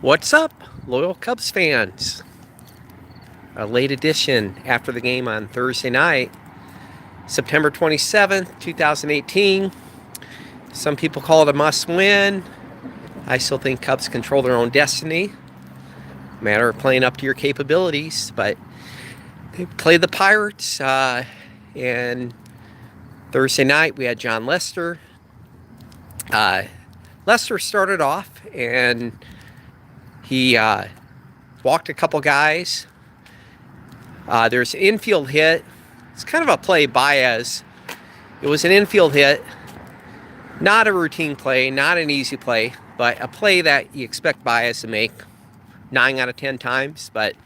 What's up, loyal Cubs fans? A late edition after the game on Thursday night, September 27th, 2018. Some people call it a must win. I still think Cubs control their own destiny. Matter of playing up to your capabilities, but they played the Pirates, and Thursday night we had Jon Lester. Lester started off and he walked a couple guys. There's an infield hit. It's kind of a play Baez. It was an infield hit. Not a routine play, not an easy play, but a play that you expect Baez to make 9 out of 10 times, but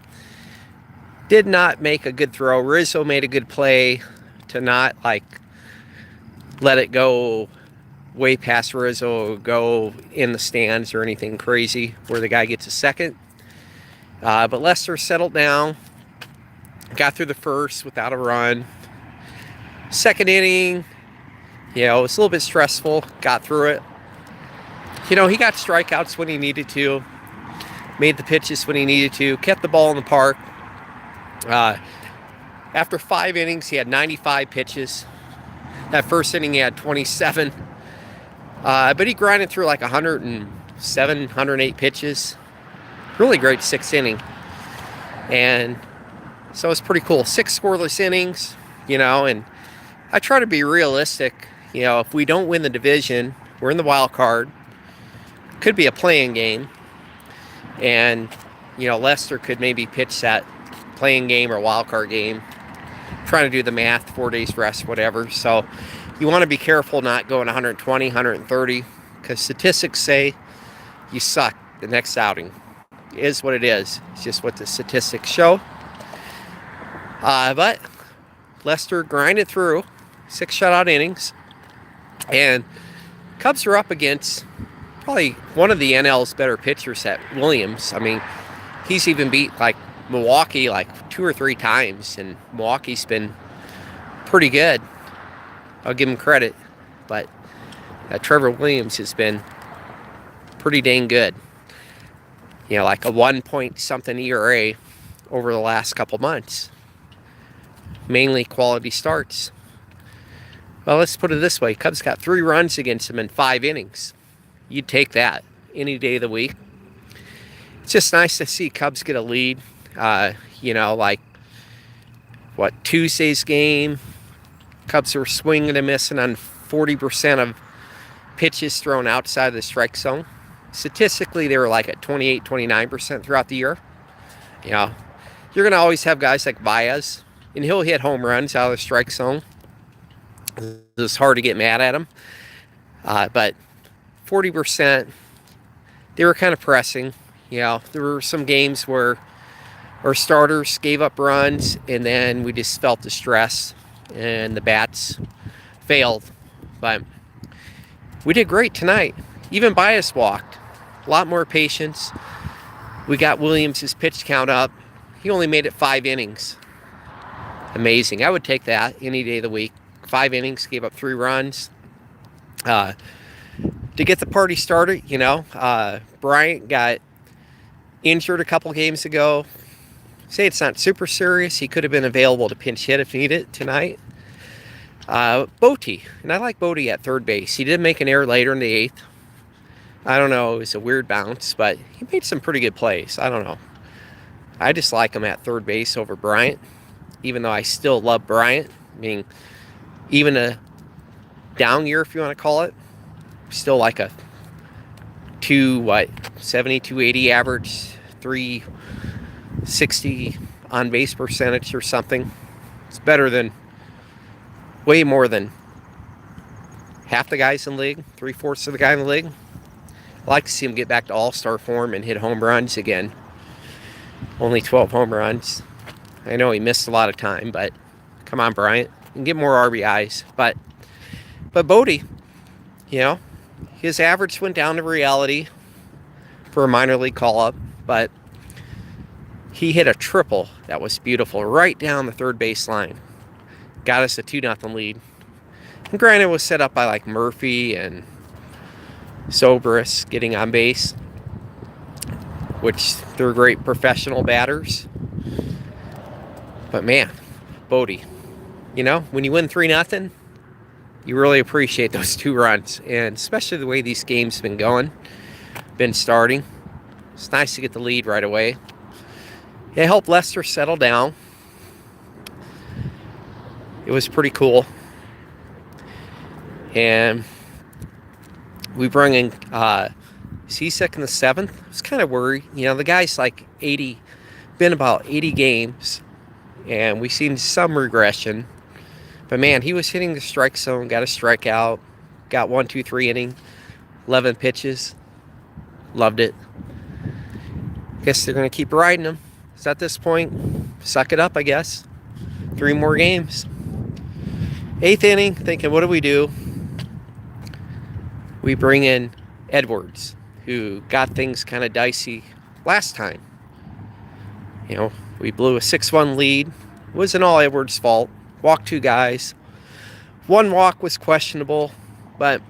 did not make a good throw. Rizzo made a good play to not let it go way past Rizzo, go in the stands or anything crazy where the guy gets a second. But Lester settled down, got through the first without a run. Second inning, it was a little bit stressful, got through it. He got strikeouts when he needed to, made the pitches when he needed to, kept the ball in the park. After 5 innings, he had 95 pitches. That first inning, he had 27. But he grinded through 107, 108 pitches. Really great 6th inning. And so it's pretty cool. 6 scoreless innings, and I try to be realistic. If we don't win the division, we're in the wild card. Could be a playing game. And, Lester could maybe pitch that playing game or wild card game. Trying to do the math, 4 days rest, whatever. So you want to be careful not going 120, 130, because statistics say you suck the next outing. It is what it is. It's just what the statistics show. But Lester grinded through 6 shutout innings, and Cubs are up against probably one of the NL's better pitchers at Williams. I mean, he's even beat Milwaukee 2 or 3 times, and Milwaukee's been pretty good. I'll give him credit, but Trevor Williams has been pretty dang good. Like a 1-point-something ERA over the last couple months. Mainly quality starts. Well, let's put it this way. Cubs got 3 runs against him in 5 innings. You'd take that any day of the week. It's just nice to see Cubs get a lead. Tuesday's game, Cubs were swinging and missing on 40% of pitches thrown outside the strike zone. Statistically, they were at 28, 29% throughout the year. You're going to always have guys like Baez, and he'll hit home runs out of the strike zone. It's hard to get mad at him. But 40%, they were kind of pressing. There were some games where our starters gave up runs, and then we just felt the stress, and the bats failed. But we did great tonight. Even Baez walked. A lot more patience. We got Williams' pitch count up. He only made it 5 innings. Amazing. I would take that any day of the week. 5 innings, gave up 3 runs. To get the party started, Bryant got injured a couple games ago. Say it's not super serious. He could have been available to pinch hit if needed tonight. Bote, and I like Bote at third base. He did make an error later in the 8th. I don't know, it was a weird bounce, but he made some pretty good plays. I don't know. I just like him at third base over Bryant, even though I still love Bryant. I mean, even a down year, if you want to call it, still like a 270, 280 average, 360 on base percentage or something. It's better than, way more than half the guys in the league, 3/4 of the guy in the league. I like to see him get back to all-star form and hit home runs again. Only 12 home runs. I know he missed a lot of time, but come on, Bryant. You can get more RBIs. But Bote, his average went down to reality for a minor league call-up, but he hit a triple that was beautiful right down the third base line. Got us a 2-0 lead. And granted, it was set up by Murphy and Zobrist getting on base. which they're great professional batters. But man, Bodie, when you win 3-0, you really appreciate those 2 runs, and especially the way these games have been starting. It's nice to get the lead right away. It helped Lester settle down. It was pretty cool. And we bring in Cishek in the 7th. I was kind of worried. The guy's like been about 80 games, and we've seen some regression. But man, he was hitting the strike zone, got a strikeout, got 1, 2, 3 inning, 11 pitches. Loved it. Guess they're going to keep riding him. So at this point, suck it up, I guess. 3 more games. 8th inning, thinking, what do? We bring in Edwards, who got things kind of dicey last time. We blew a 6-1 lead. It wasn't all Edwards' fault. Walked 2 guys. 1 walk was questionable, but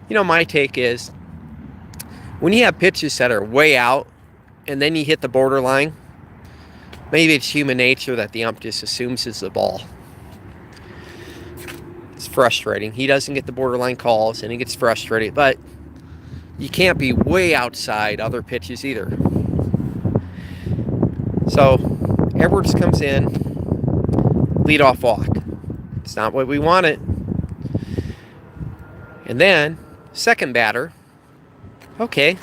my take is when you have pitches that are way out and then you hit the borderline, maybe it's human nature that the ump just assumes it's the ball. It's frustrating. He doesn't get the borderline calls and he gets frustrated, but you can't be way outside other pitches either. So Edwards comes in, leadoff walk. It's not what we wanted. And then, second batter, okay,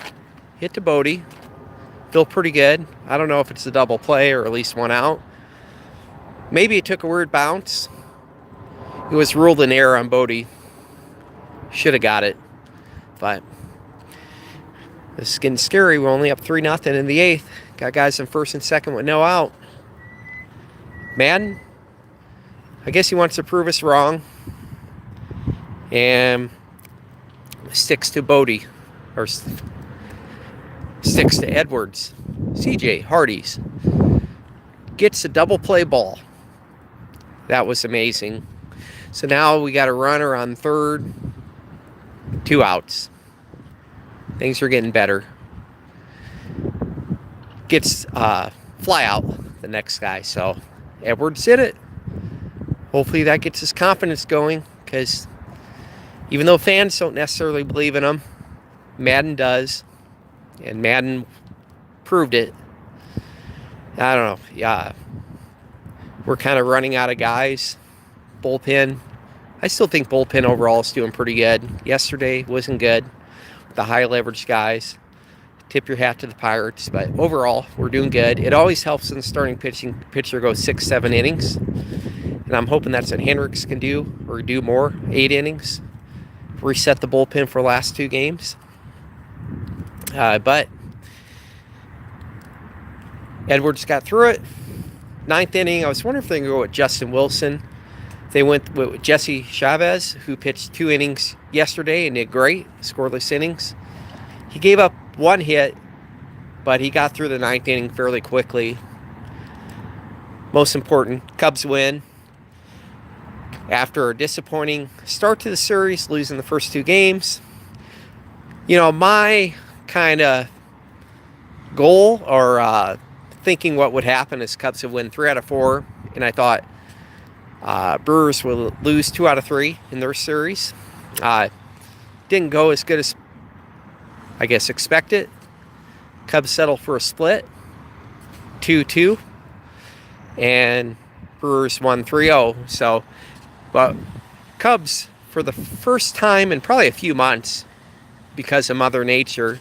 hit to Bodie. Feel pretty good. I don't know if it's a double play or at least 1 out. Maybe it took a weird bounce. It was ruled an error on Bodie. Should have got it. But this is getting scary. We're only up 3-0 in the 8th. Got guys in 1st and 2nd with no out. Madden, I guess he wants to prove us wrong. And sticks to Bodie. Or sticks to Edwards. CJ Hardy's. Gets a double play ball. That was amazing. So now we got a runner on 3rd. 2 outs. Things are getting better. Gets fly out the next guy. So Edwards did it. Hopefully that gets his confidence going, because even though fans don't necessarily believe in him, Madden does. And Madden proved it. I don't know. Yeah. We're kind of running out of guys. Bullpen. I still think bullpen overall is doing pretty good. Yesterday wasn't good with the high leverage guys. Tip your hat to the Pirates. But overall, we're doing good. It always helps when the starting pitcher goes 6-7 innings. And I'm hoping that's what Hendricks can do, or do more, 8 innings. Reset the bullpen for the last 2 games. But Edwards got through it. 9th inning, I was wondering if they could go with Justin Wilson. They went with Jesse Chavez, who pitched 2 innings yesterday and did great, scoreless innings. He gave up 1 hit, but he got through the 9th inning fairly quickly. Most important, Cubs win. After a disappointing start to the series, losing the first 2 games. My kind of goal, or thinking what would happen, is Cubs would win 3 out of 4, and I thought Brewers will lose 2 out of 3 in their series. Didn't go as good as I guess expected. Cubs settled for a split, 2-2, and Brewers won 3-0. So, but Cubs, for the first time in probably a few months, because of Mother Nature,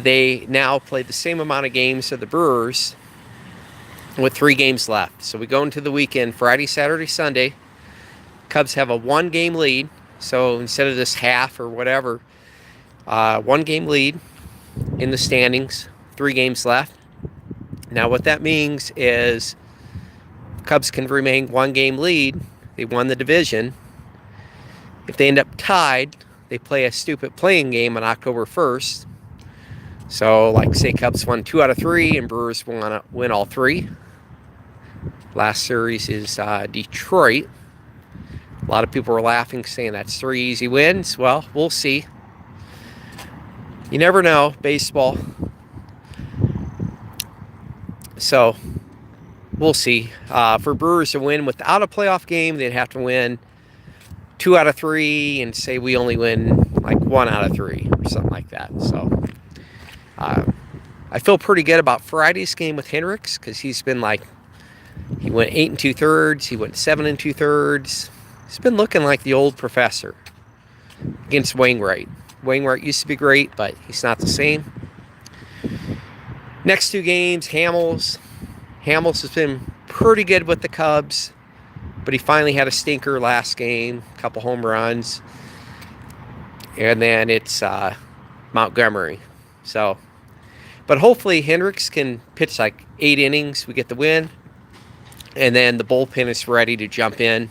they now play the same amount of games as the Brewers with 3 games left. So we go into the weekend, Friday, Saturday, Sunday. Cubs have a 1-game lead. So instead of this half or whatever, 1-game lead in the standings, 3 games left. Now what that means is Cubs can remain 1-game lead. They won the division. If they end up tied, they play a stupid playing game on October 1st. So, like, say Cubs won 2 out of 3 and Brewers win all 3. Last series is Detroit. A lot of people were laughing, saying that's 3 easy wins. Well, we'll see. You never know, baseball. So we'll see. For Brewers to win without a playoff game, they'd have to win 2 out of 3, and say we only win like 1 out of 3 or something like that. So I feel pretty good about Friday's game with Hendricks, because he went 8 2/3, he went 7 2/3. He's been looking like the old professor against Wainwright. Wainwright used to be great, but he's not the same. Next 2 games, Hamels. Hamels has been pretty good with the Cubs, but he finally had a stinker last game, a couple home runs. And then it's Montgomery. But hopefully Hendricks can pitch like 8 innings. We get the win. And then the bullpen is ready to jump in,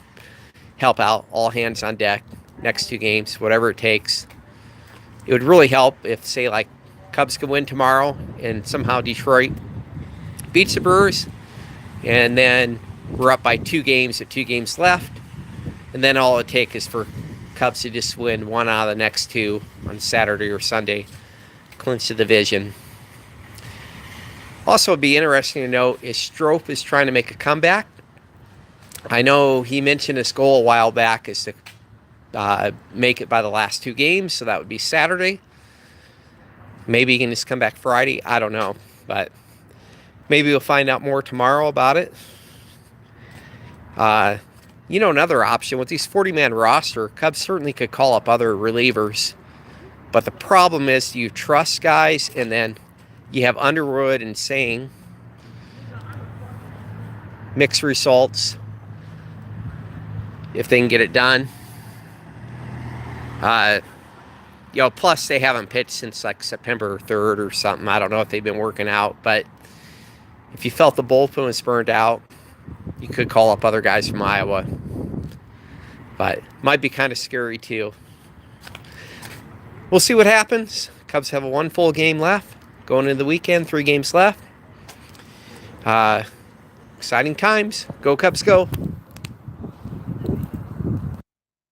help out, all hands on deck, next 2 games, whatever it takes. It would really help if, say, like Cubs could win tomorrow and somehow Detroit beats the Brewers, and then we're up by 2 games with 2 games left, and then all it takes is for Cubs to just win 1 out of the next 2 on Saturday or Sunday, clinch the division. Also, it'd be interesting to note is Strop is trying to make a comeback. I know he mentioned his goal a while back is to make it by the last 2 games, so that would be Saturday. Maybe he can just come back Friday. I don't know, but maybe we'll find out more tomorrow about it. Another option with these 40-man roster, Cubs certainly could call up other relievers, but the problem is, do you trust guys? And then you have Underwood and Sang, mixed results if they can get it done. Plus they haven't pitched since like September 3rd or something. I don't know if they've been working out, but if you felt the bullpen was burned out, you could call up other guys from Iowa. But it might be kind of scary too. We'll see what happens. Cubs have 1 full game left. Going into the weekend, 3 games left. Exciting times. Go Cubs, go.